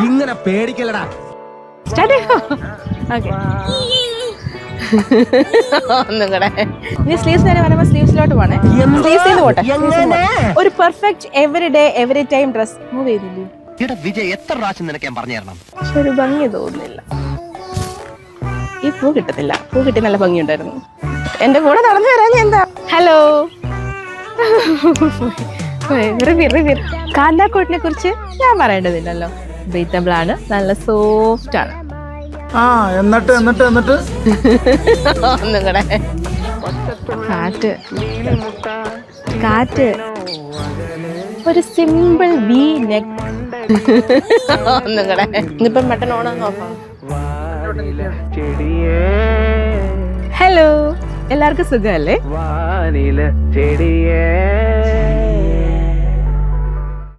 ഇങ്ങനെ പേടിക്കലടാ. ഒന്നും കൂടെ ഇനി സ്ലീവ്സ് നേരെ വരുമ്പോ സ്ലീവ്സിലോട്ട് പോണേ. ഒരു perfect every day every time dress move ചെയ്തില്ലേ? വിജയ് എത്ര പ്രാവശ്യം നിനക്ക് ഞാൻ പറഞ്ഞു തരണം? പക്ഷെ ഒരു ഭംഗി തോന്നുന്നില്ല. ഈ പൂ കിട്ടത്തില്ല. പൂ കിട്ടി നല്ല ഭംഗിയുണ്ടായിരുന്നു. എന്റെ കൂടെ നടന്നു വരാൻ എന്താ? ഹലോ, കാന്താക്കോട്ടിനെ കുറിച്ച് ഞാൻ പറയേണ്ടതില്ലല്ലോ. ബ്രീത്തബിൾ ആണ്, നല്ല സോഫ്റ്റ് ആണ്. എന്നിട്ട് ഒന്നും കൂടെ കാറ്റ് കാറ്റ് ഒരു സിമ്പിൾ വി നെക്ക്. ഒന്നും കൂടെ ഇന്നിപ്പം ബട്ടൺ ഓണാന്ന് നോക്കാം. ഹലോ, എല്ലാവർക്കും സുഖമല്ലേ?